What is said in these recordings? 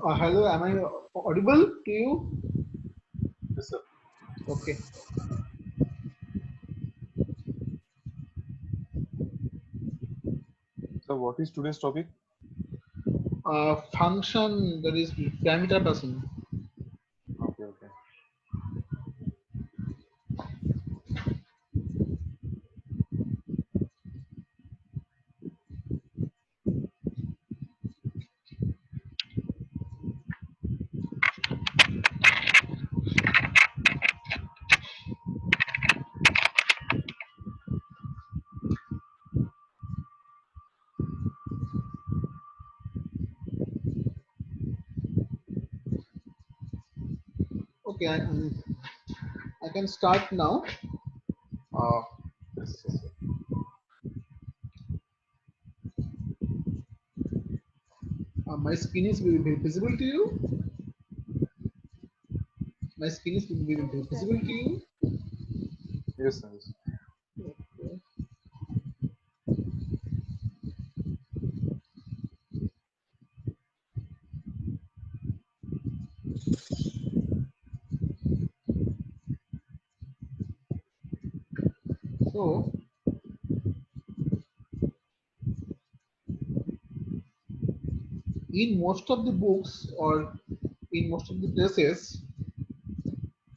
Hello, am I audible to you? Yes, sir. Okay. So, what is today's topic? Function, that is parameter passing. Okay, okay. Okay, I can start now. Uh, Yes, yes, sir. my screen is visible to you. My screen is visible to you. Yes, sir. Yes. Okay. So, in most of the books or in most of the places,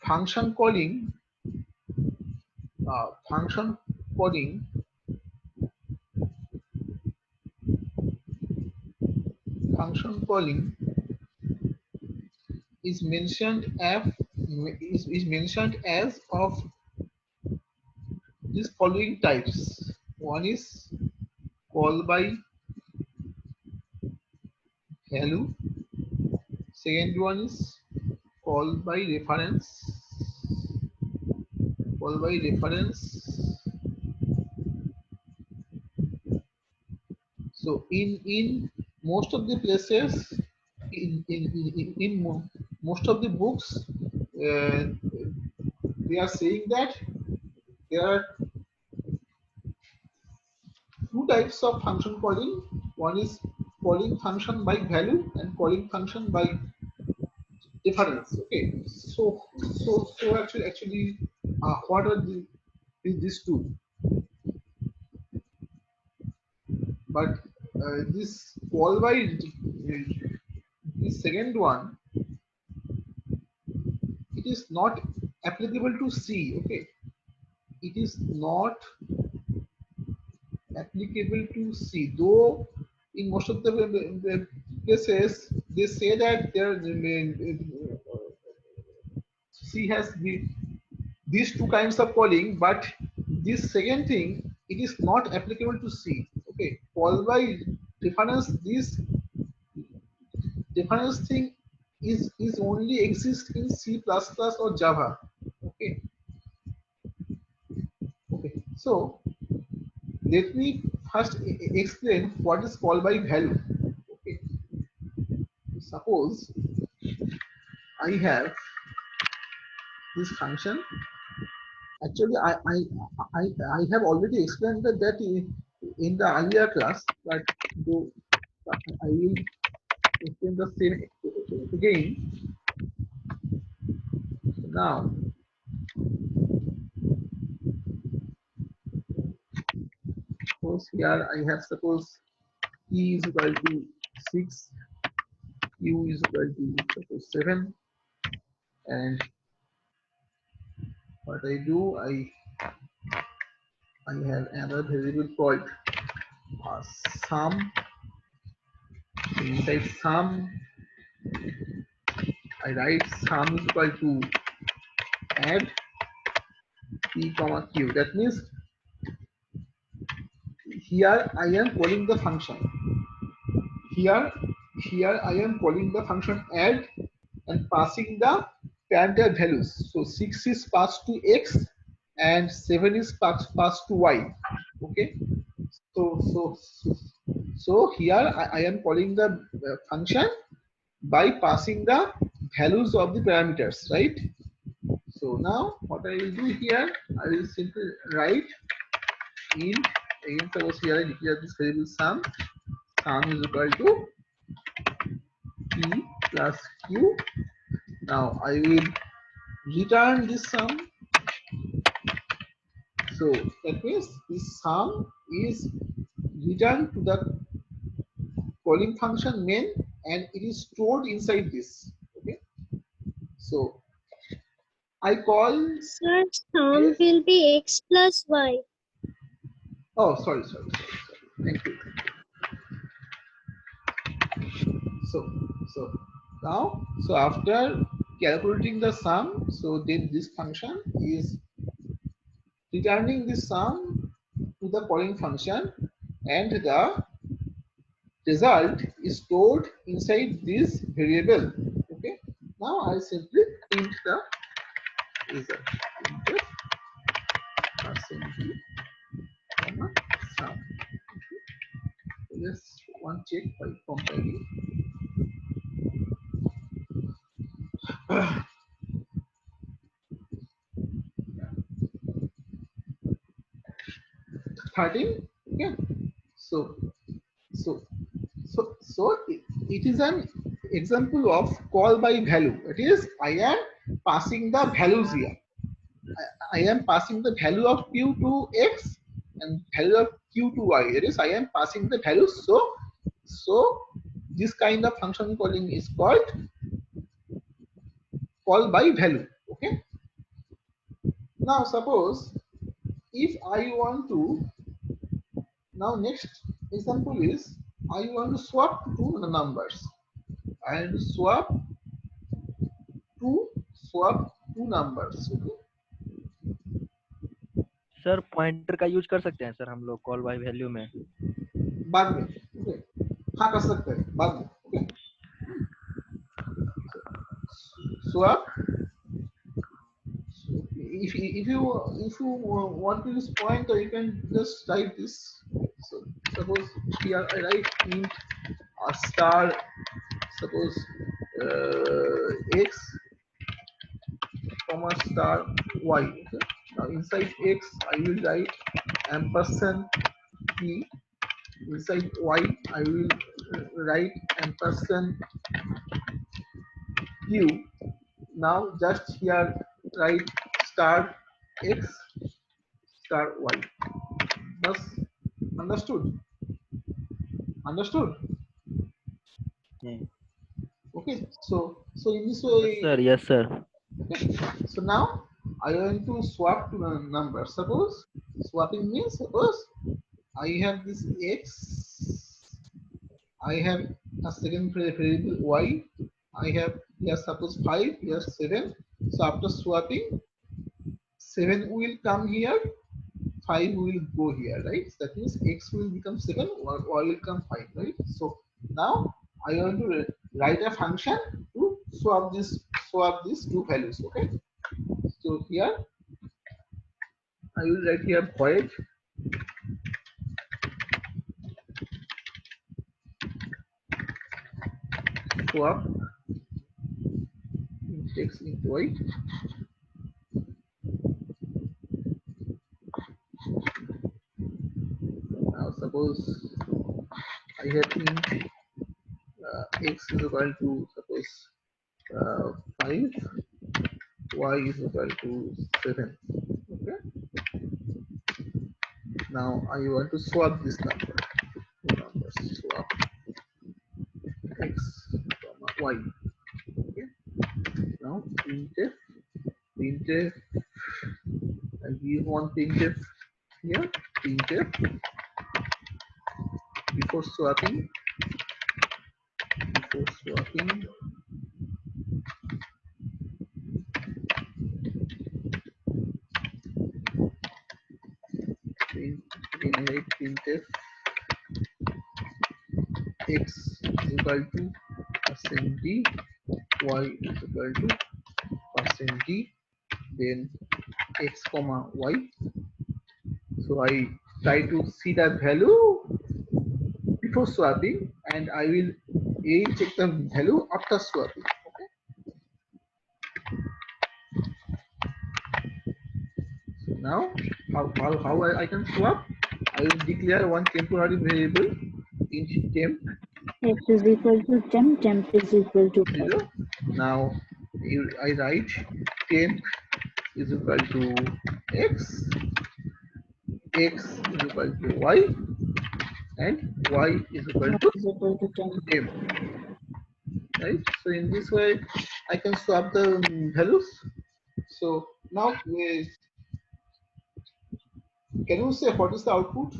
function calling, function calling, function calling is mentioned is mentioned as of these following types. One is call by value. Second one is call by reference. Call by reference. So in most of the places, most of the books, they are saying that there are two types of function calling. One is calling function by value and calling function by difference. Okay, so actually, what are these two? But this call by this second one, it is not applicable to C. Okay, it is not applicable to C. Though in most of the places they say that there C has these two kinds of calling, but this second thing it is not applicable to C. Okay, call by difference. This difference thing is only exist in C++ or Java. Okay, okay. So let me first explain what is call by value. Okay, suppose I have this function. Actually, I have already explained that in the earlier class, but though I will explain the same again. Now, suppose here I have suppose E is equal to 6, Q is equal to suppose 7, and what I do, I have another variable called sum. Inside sum, I write sum is equal to add p comma q. That means here I am calling the function. Here, here I am calling the function add and passing the parental values. So 6 is passed to x and 7 is passed to y. Okay, so here I am calling the function by passing the values of the parameters, right? So now what I will do here, I will simply write int, again suppose here I declare this variable sum is equal to p plus q. Now I will return this sum. So that means this sum is returned to the calling function main, and it is stored inside this. Okay, so I call, Sir, sum yes. will be x plus y. Oh, sorry. Thank you. So now, so after calculating the sum, so then this function is returning the sum to the calling function, and the result is stored inside this variable. Okay. Now I simply print the result. Print percentage, comma, sum. Okay. So just one check by compiling. 13. Okay. So so it is an example of call by value. It is I am passing the values here. I am passing the value of q to x and value of q to y. It is I am passing the values. So this kind of function calling is called call by value. Okay. Now suppose if I want to, now next example is I want to swap two numbers. I want to two swap two numbers. Okay. Sir pointer का use कर सकते हैं sir हम लोग call by value में बाद में, okay. हाँ कर सकते हैं बाद में. Okay. Swap. If you want to use pointer, you can just write this. So suppose here I write int star, suppose x comma star y. Okay. Now inside x I will write ampersand p. Inside y I will write ampersand q. Now just here write star x star y. Thus understood? Understood? Hmm Okay. So in this yes sir way, okay. So now I want to swap to a number. Suppose swapping means, suppose I have this x, I have a second variable y, I have here suppose 5, here 7. So after swapping, 7 will come here, 5 will go here, right? So that means x will become 7, y will become 5, right? So now I want to write a function to swap these two values. Okay. So here I will write here void swap x into y. Now suppose I have int x is equal to suppose 5, y is equal to 7. Okay. Now I want to swap this number. Two numbers. Swap x comma y. Okay. Now printf I give one printf here. Printf before swapping print again printf x is equal to percent d, y is equal to percent d, then x comma y. So I try to see the value before swapping, and I will again check the value after swapping. Okay. So now how I can swap? I will declare one temporary variable in temp X is equal to temp, temp is equal to 0. Now I write temp is equal to x, x is equal to y, and y is equal y to is equal to temp. temp. Right. So in this way, I can swap the values. So now, can you say what is the output?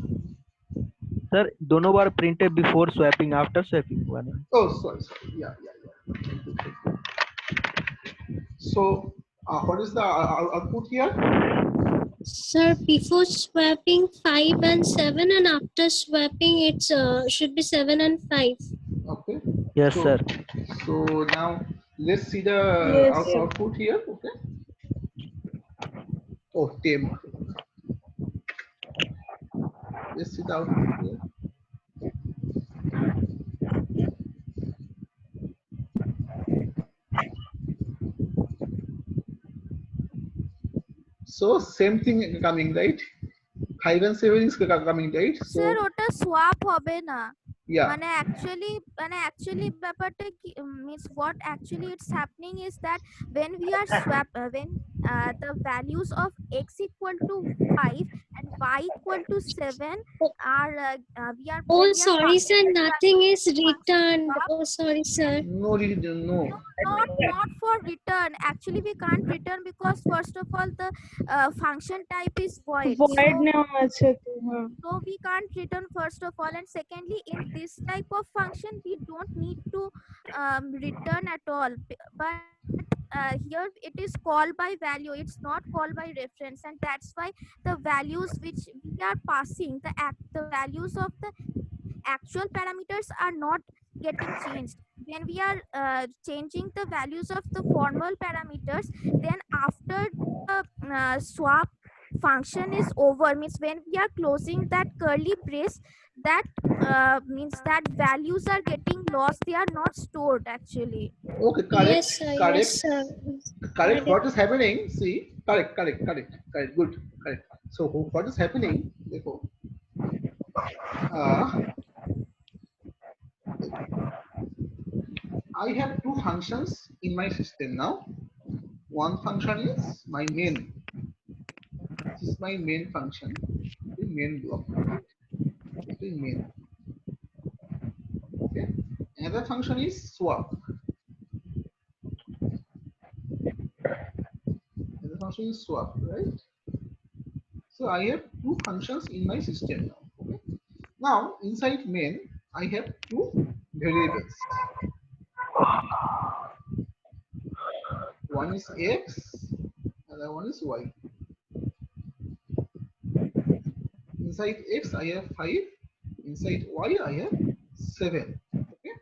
Sir दोनों बार print है before swapping after swapping हुआ ना Oh, sorry. Yeah. So, what is the output here? Sir, before swapping 5 and 7, and after swapping it's should be 7 and 5. Okay. Yes So, sir so now let's see the Yes. output here. Okay. Oh, temp. Let's see the output here. So same thing coming, right? 5 and 7 is coming, right? Sir So ওটা swap হবে না yeah. মানে actually ব্যাপারটা কি means what actually it's happening is that when we are when the values of x equal to 5 and y equal to 7 are we are Oh, when we are sorry, passing sir. the Nothing value is function returned. swap, Oh, sorry, sir. No. not for return. Actually we can't return because first of all the function type is void, Void নেওয়া আছে তো, হ্যাঁ। so we can't return first of all, and secondly in this type of function we don't need to return at all. But here it is called by value, it's not called by reference, and that's why the values which we are passing, the values of the actual parameters are not getting changed. When we are changing the values of the formal parameters, then after the swap function is over, means when we are closing that curly brace, that means that values are getting lost, they are not stored actually. Okay, Yes, sir. Yes, correct. sir. Correct. What is happening? See, correct. Good. Correct. So what is happening? देखो, uh, I have two functions in my system now. One function is my main. This is my main function, the main block. Right? The main. Okay. Another function is swap. Another function is swap, right? So I have two functions in my system now. Okay. Now inside main, I have two variables. One is x, another one is y. Inside x, I have 5. Inside y, I have 7. Okay.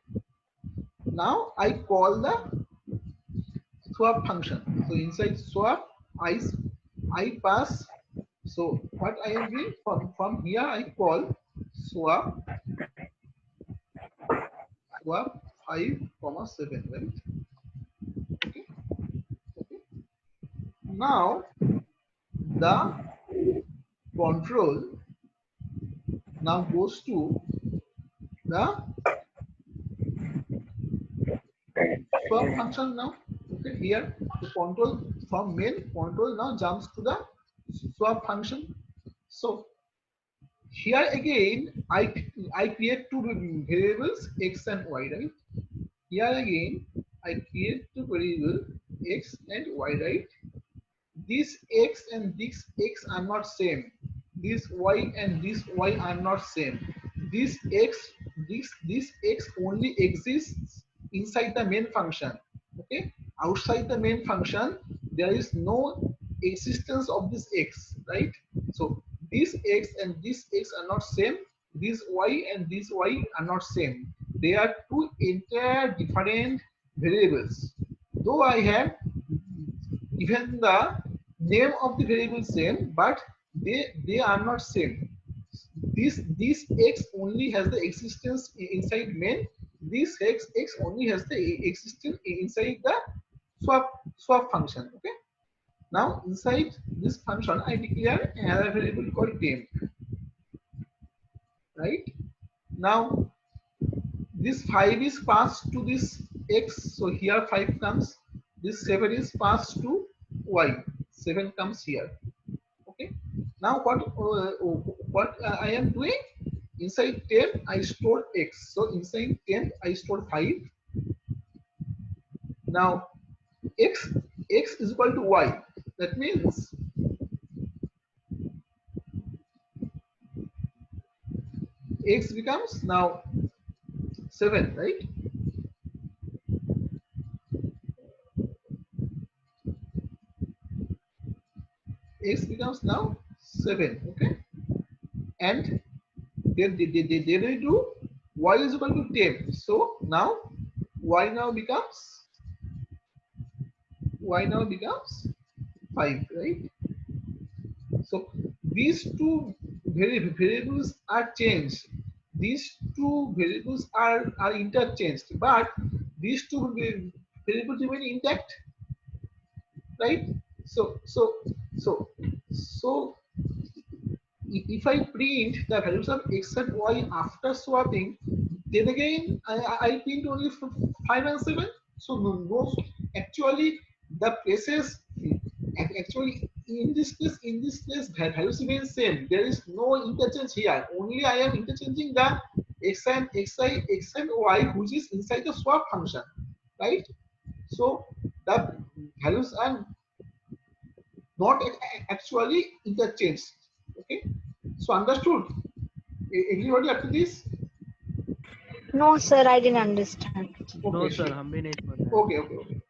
Now I call the swap function. So inside swap, I pass. So what I am doing from here, I call swap 5, 7, right? Okay. Okay. Now the control now goes to the swap function now. Okay, here the control from main control now jumps to the swap function. So here again I create two variables x and y, right? Here again I create two variables x and y, right? This x and this x are not same. This y and this y are not same. This x, this x only exists inside the main function. Okay, outside the main function there is no existence of this x, right? So this x and this x are not same. This y and this y are not same. They are two entire different variables. Though I have given the name of the variable same, but they are not same. This x only has the existence inside main. This x only has the existence inside the swap function. Okay. Now inside this function, I declare another variable called temp. Right. Now this 5 is passed to this x, so here 5 comes. This 7 is passed to y. 7 comes here. Okay. Now what I am doing? Inside temp I store x. So inside temp I store 5. Now x is equal to y. That means x becomes now 7, right? X becomes now 7. Okay. And then they do y is equal to 10. So now y now becomes 5, right? So these two variables are changed. These two variables are interchanged, but these two variables remain intact, right? So if I print the values of x and y after swapping, then again I print only 5 and 7. So no, actually the places actually in this place values remain same. There is no interchange here. Only I am interchanging the x and y, which is inside the swap function, right? So the values are not actually interchanged. Okay. So understood? Everybody up to this? No, sir, I didn't understand. No Okay, sir, sure. हम भी नहीं समझ रहे हैं. Okay.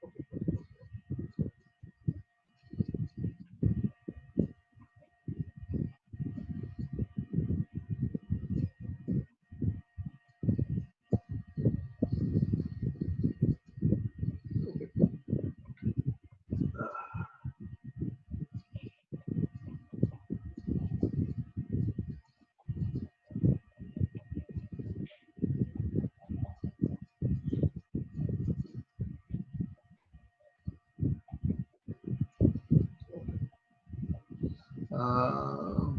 Uh,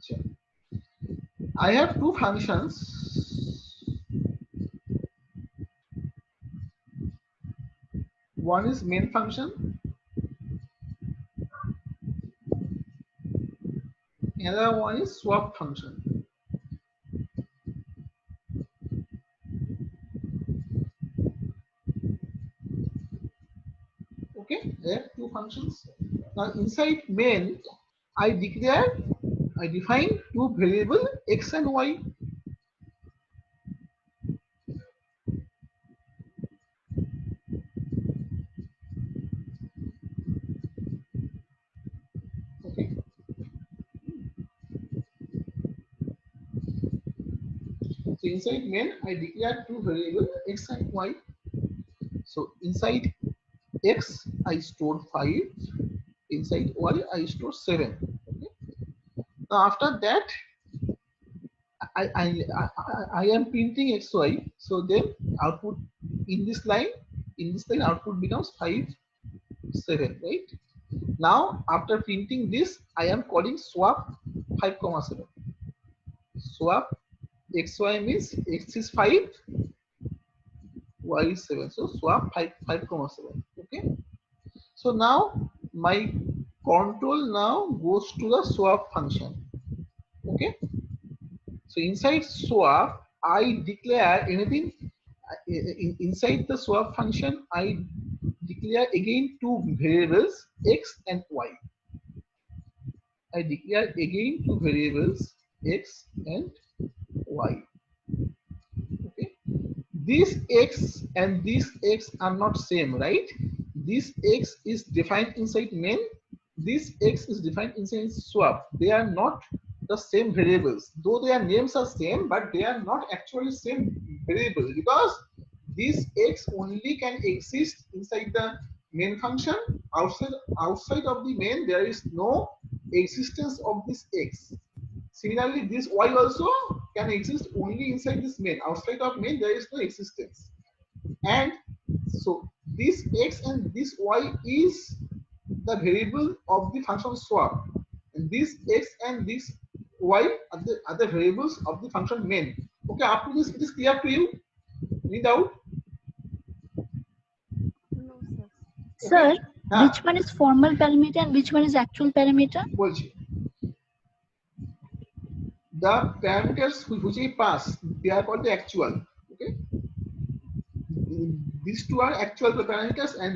sure. I have two functions. One is main function, another one is swap function. Okay, I have two functions. Now inside main, I define two variable x and y. Okay. So inside main, I declare two variable x and y. So inside x, I store 5. Inside y, I store 7. Okay. Now after that, I am printing xy. So then output in this line, output becomes 5, 7, right? Now after printing this, I am calling swap 5, 7. Swap xy means x is 5, y is 7. So swap 5, 7. Okay. So now my control now goes to the swap function. Okay. So inside swap, I declare anything inside the swap function. I declare again two variables x and y. I declare again two variables x and y. Okay. This x and this x are not same, right? This x is defined inside main. This x is defined inside swap. They are not the same variables, though their names are same, but they are not actually same variable, because this x only can exist inside the main function. Outside of the main there is no existence of this x. Similarly, this y also can exist only inside this main. Outside of main there is no existence. And so this x and this y is the variable of the function swap, and this x and this y are the variables of the function main. Okay, after this it is clear to you? Any doubt? No, sir. Okay, Sir, হ্যাঁ which one is formal parameter and which one is actual parameter? বলছি, the parameters which we pass, they are called the actual. Okay, these two are actual parameters and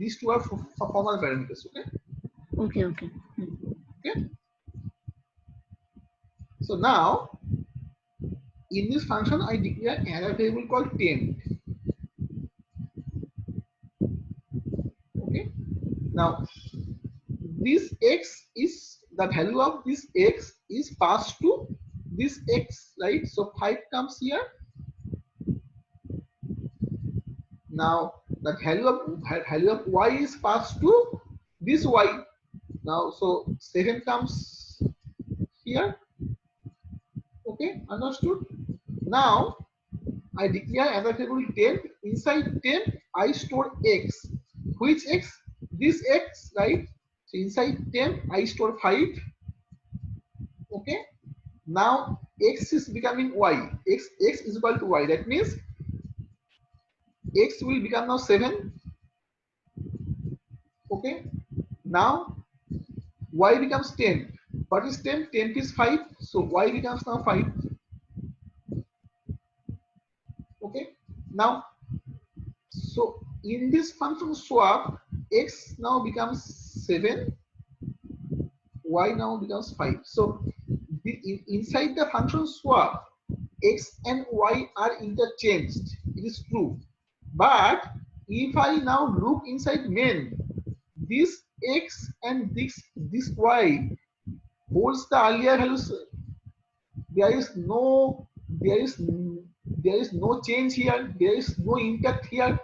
these two are formal parameters. Okay, Okay, okay. okay. So now in this function I declare another variable called temp. Okay, now this x is the value of this x is passed to this x, right? So 5 comes here. Now the value of y is passed to this y. Now so 7 comes here. Okay, understood? Now I declare another variable temp. Inside temp I store x. Which x? This x, right? So inside temp I store 5. Okay, now x is becoming y. X is equal to y. That means x will become now 7. Okay, now y becomes 10. What is 10? 10 is 5. So y becomes now 5. Okay, now so in this function swap, x now becomes 7, y now becomes 5. So inside the function swap, x and y are interchanged. It is true. But if I now look inside main, this x and this y holds the earlier values. There is no change here. There is no impact here.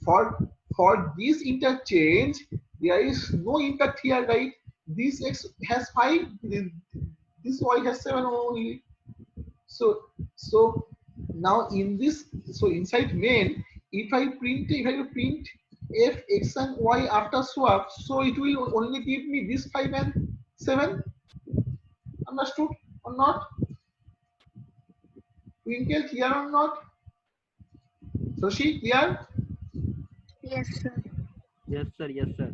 For this interchange, there is no impact here, right? This x has 5, this y has 7 only. So now in this, so inside main, if I print f x and y after swap, so it will only give me this 5 and 7. Understood or not? Twinkle, clear or not? Sashi, clear? Yes, sir. Yes, sir. Yes, sir.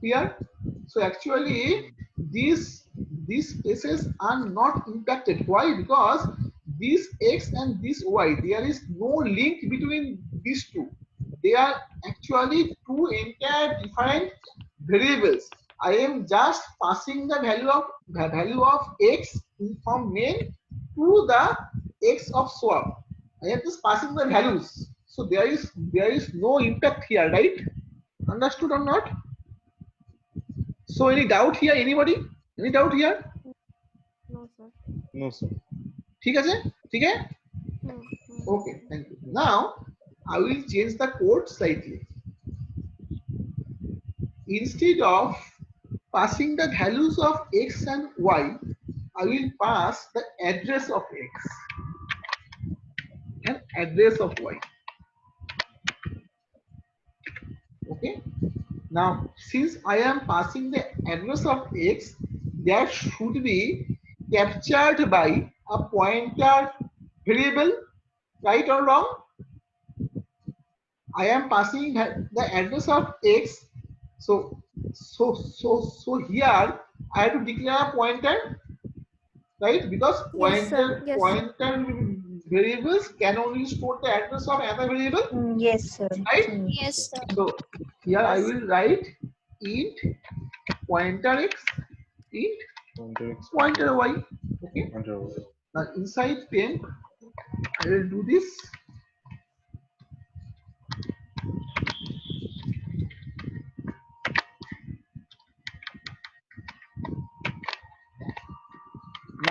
Clear? So actually, these spaces are not impacted. Why? Because this x and this y, there is no link between these two. They are actually two entire different variables. I am just passing the value of x from main to the x of swap. I am just passing the values. So there is no impact here, right? Understood or not? So any doubt here? Anybody? Any doubt here? No, sir. No, sir. ठीक है? ठीक है? Hmm. Okay, thank you. Now I will change the code slightly. Instead of passing the values of x and y, I will pass the address of x and address of y. Okay. Now, since I am passing the address of x, that should be captured by a pointer variable, right or wrong? I am passing the address of x. So here I have to declare a pointer, right? Because Yes, sir. Yes. pointer variables can only store the address of another variable, Yes, sir. right? Yes, sir. So here I will write int pointer x, int Pointer X, pointer y. Okay. pointer Y. Now inside temp, I will do this.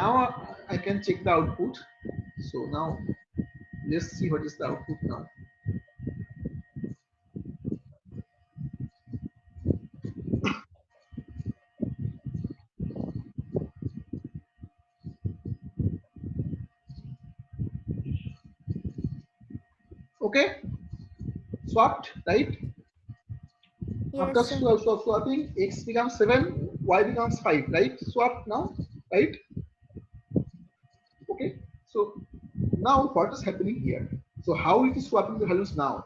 now I can check the output. So now let's see what is the output now. Okay, swapped, right? Yes, After sir. swapping, x becomes 7, y becomes 5, right? Swap now, right? Okay, so now what is happening here? So how it is swapping the values now?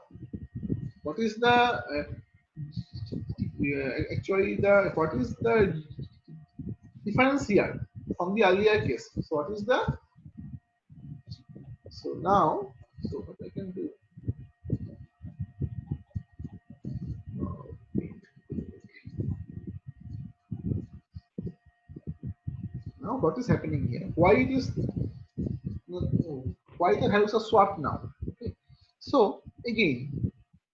What is the actually the what is the difference here from the earlier case? So what is the so now so what I can do? Now what is happening here? Why it is why the values are swapped now? Okay. So again,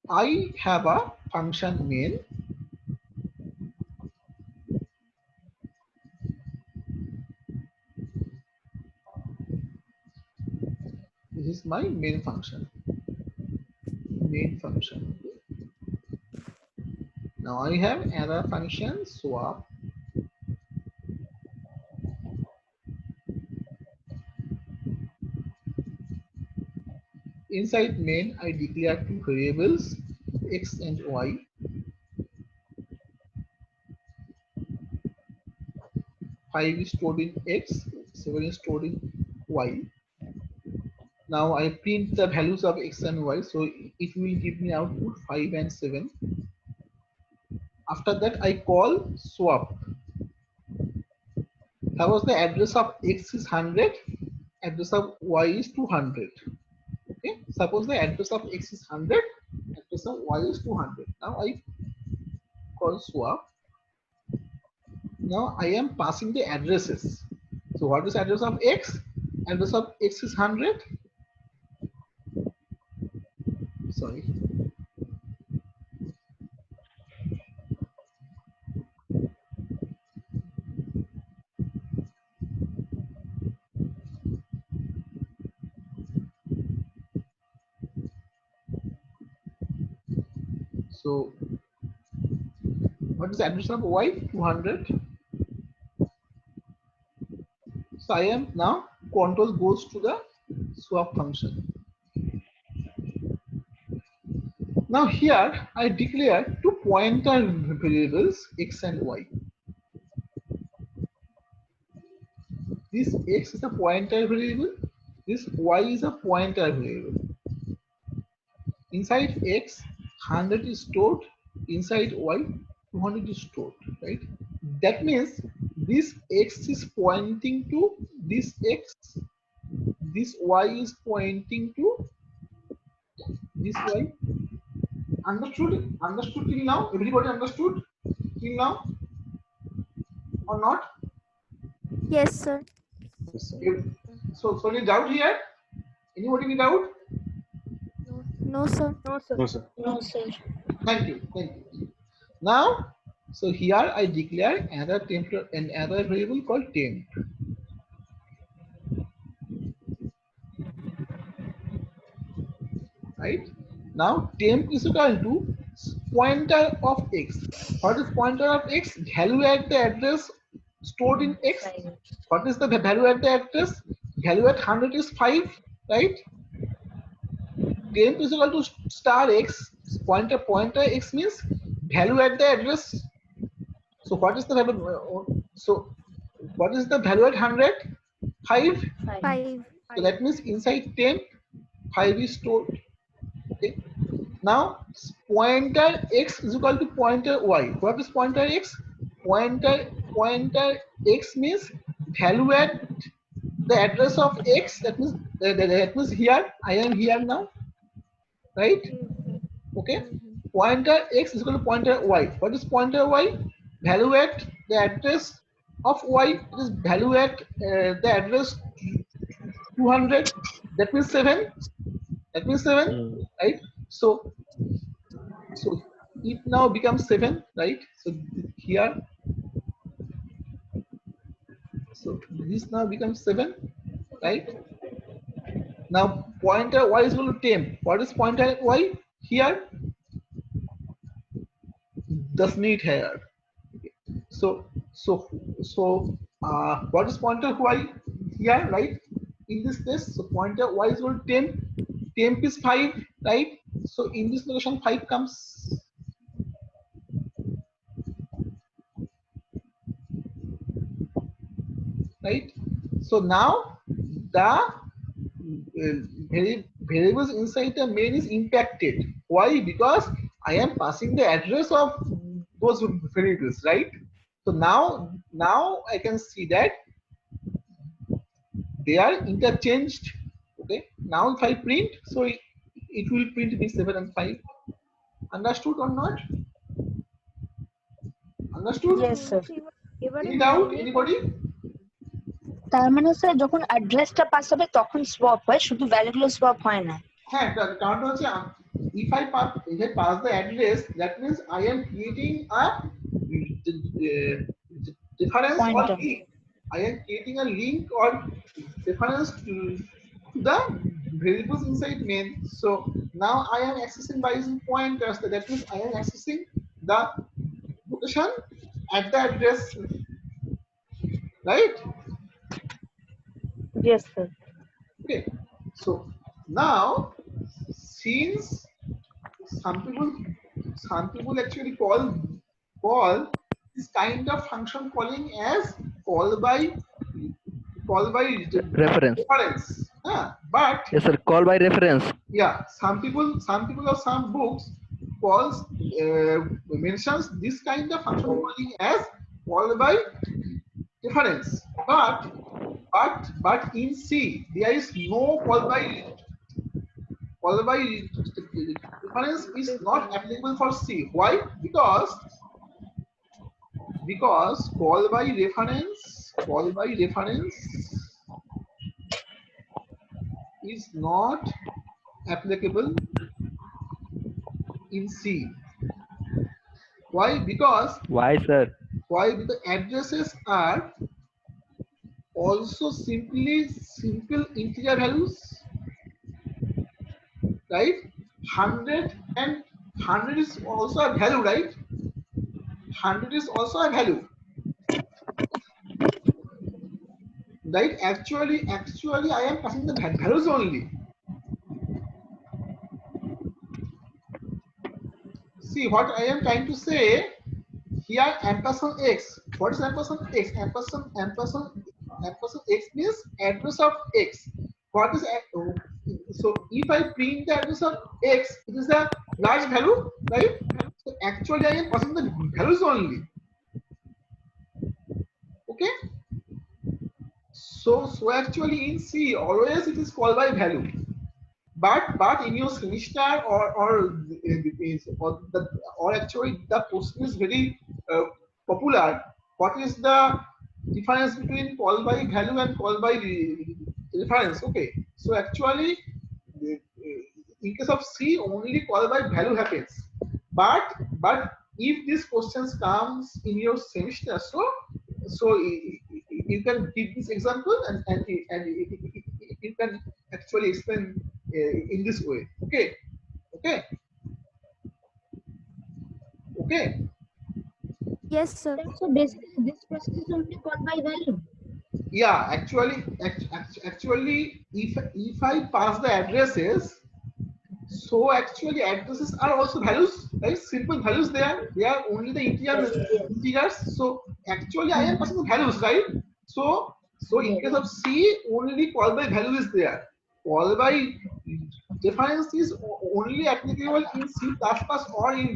I have a function main. This is my main function. Main function. Now I have another function swap. Inside main, I declare two variables x and y. 5 is stored in x, 7 is stored in y. Now I print the values of x and y, so it will give me output 5 and 7. After that, I call swap. Suppose the address of x is 100, address of y is 200. Okay, suppose the address of x is 100, address of y is 200. Now I call swap. Now I am passing the addresses. So what is address of x? Address of x is 100. Sorry. So what is address of y? 200. So I am now control goes to the swap function. Now here I declare two pointer variables x and y. This x is a pointer variable. This y is a pointer variable. Inside x, 100 is stored. Inside y, 200 is stored. Right? That means this x is pointing to this x. This y is pointing to this y. Understood? Understood till now? Everybody understood till now or not? Yes, sir. Yes, sir. So any doubt here? Anybody any doubt? No, sir. No, sir. No, sir. Thank you. Thank you. Now, so here I declare another variable called temp. Right? Now temp is equal to pointer of x. What is pointer of x? Value at the address stored in x. What is the value at the address? Value at 100 is 5, right? Temp is equal to star x. Pointer x means value at the address. So what is the value? So what is the value at 100? 5. 5. So that means inside temp 5 is stored. Okay. Now pointer x is equal to pointer y. What is pointer x? Pointer x means value at the address of x. That means here I am here now, right? Okay. Pointer x is equal to pointer y. What is pointer y? Value at the address of y. It is value at the address 200. That means 7. That means 7, right? So it now becomes 7, right? So here So this now becomes 7, right? Now pointer y is equal to temp. What is pointer y here? Does need here. So what is pointer y here, right? In this case, so pointer y is equal to temp. Temp is 5, right? So in this notation 5 comes, right? So now the variables inside the main is impacted. Why? Because I am passing the address of those variables, right? So now I can see that they are interchanged. Okay. Now if I print, so it will print me 7 and 5. Understood or not? Understood? Yes, sir. Any doubt? Anybody? তার মানে sir যখন অ্যাড্রেসটা pass হবে তখন swap হয়, শুধু ভ্যালুগুলো swap হয় না। হ্যাঁ, কারণটা হচ্ছে if I pass the address, that means I am creating a difference or Pointer. link. I am creating a link or reference to the variables inside main. So now I am accessing by using pointers. That means I am accessing the location at the address, right? Yes, sir. Okay. So now, since some people actually call this kind of function calling as call by Reference. reference. But Yes, sir. Call by reference. yeah, some people or some books calls mentions this kind of function calling as call by reference. But in C there is no call by reference is not applicable for C. Why? Because call by reference is not applicable in C. Why? Because Why, sir? the addresses are also simple integer values, right? 100 is also a value, right? 100 is also a value, right? Actually I am passing the values only. See what I am trying to say here, ampersand x. What is ampersand x? Ampersand x means address of x. What is so if I print the address of x, it is a large value, right? So actually I am passing the values only. Okay. So actually in C always it is called by value. But in your semester or actually the question is very popular. What is the difference between call by value and call by reference? Okay, so actually in case of C only call by value happens, but if this questions comes in your semester, so you can give this example and you can actually explain in this way. Okay. Yes, sir. So basically this process is only called by value. Yeah, actually if I pass the addresses, so actually addresses are also values, right? Simple values. They are only the integers. So actually I am passing the values, right? So in case of C only call by value is there. Call by difference is only applicable in C++ or in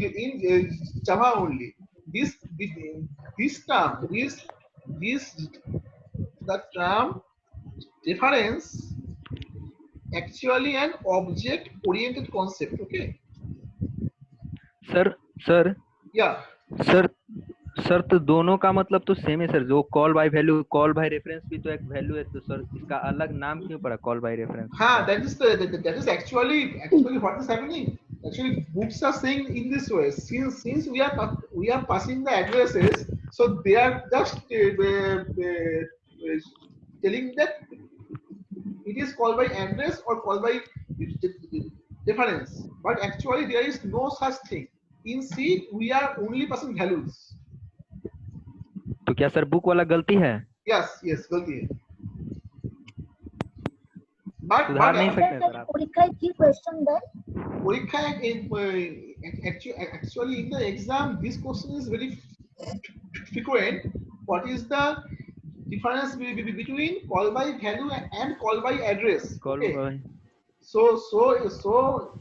Java only. This term the term difference actually an object oriented concept. Okay. Sir Yeah. Sir तो दोनों का मतलब तो same है sir. जो call by value, call by reference भी तो एक वैल्यू है, तो सर इसका अलग नाम क्यों पड़ा कॉल बाय रेफरेंस? हाँ, that is actually what is happening. Actually, books are saying in this way. Since we are passing the addresses, so they are just telling that it is called by address or called by reference, but actually there is no such thing. In C, we are only passing values. तो क्या sir book वाला गलती है? Yes, yes, गलती है. But सुधार नहीं सकते हैं सर आप? परीक्षा की question then? परीक्षा actually in the exam this question is very frequent. What is the difference between call by value and call by address? Call Okay. So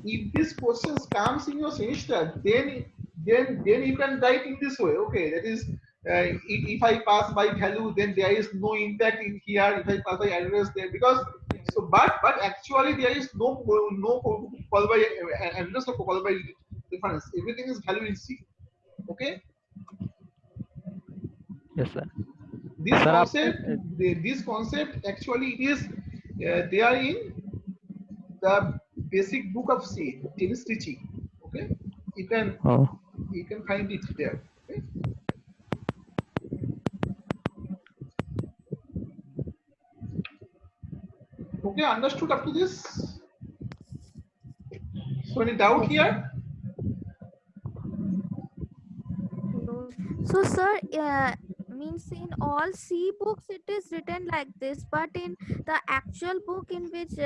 if this question comes in your semester, then you can write in this way. Okay, that is, if I pass by value, then there is no impact in here. If I pass by address, then because so but actually there is no call by address or call by difference. Everything is value in C. Okay. Yes sir. This Sir, concept, this concept actually it is there in the basic book of C, TINT-IT. Okay, you can find it there. Okay. Okay, understood up to this? So any doubt here? No. So, sir, means in all C books it is written like this, but in the actual book in which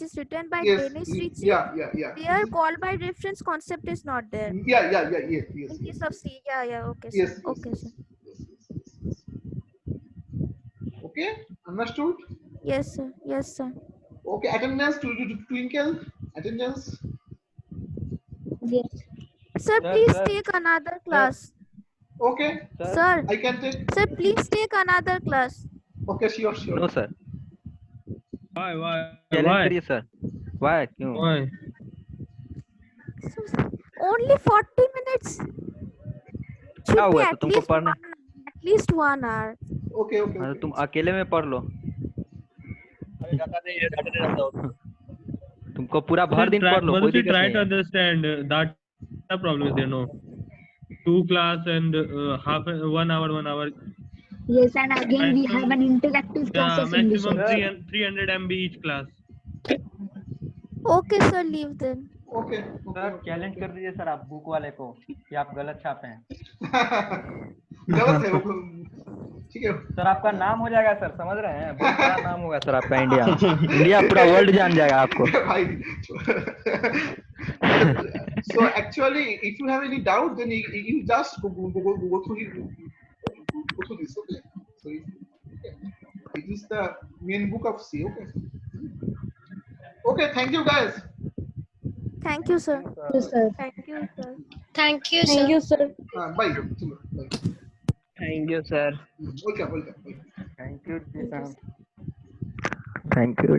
is written by Yes. Dennis Ritchie, Yeah. their call by reference concept is not there. Yes. In case of C, yeah, okay, sir. Yes. Okay, sir. Yes. Okay, understood? Yes, sir. Yes, sir. Okay, attendance to Twinkle. Attendance. Yes. Sir, please take another class. Okay, Sir, I can take. sir, please take another class. Okay, sure. No sir. Why? Challenge करिए sir. Why क्यों? Why? So, only 40 minutes. क्या Should be हुआ तो at तुमको least पढ़ने? at least 1 hour. Okay. हाँ, तो तुम अकेले में पढ़ लो. तुमको पूरा भर दिन पढ़ लो, कोई दिक्कत Try नहीं to है. understand that the problem is there. No, 2 class and half 1 hour, 1 hour. Yes, and again we have an interactive classes in this. Maximum also. 300 MB each class. Okay, sir, leave then. Okay. Sir challenge कर दीजिए sir आप book वाले को कि आप गलत छापे हैं. गलत है वो. ठीक है. सर आपका नाम हो जाएगा सर, समझ रहे हैं? बहुत बड़ा नाम होगा सर आपका. इंडिया पूरा वर्ल्ड जान जाएगा आपको. So actually, if you have any doubt, then you just go through this. Okay. So it is the main book of C. Okay. Thank you, guys. Thank you, sir. Yes, sir. Thank you, sir. Thank you, sir. sir. Bye. Bye. Thank you, sir. Welcome. Thank you. Thank you.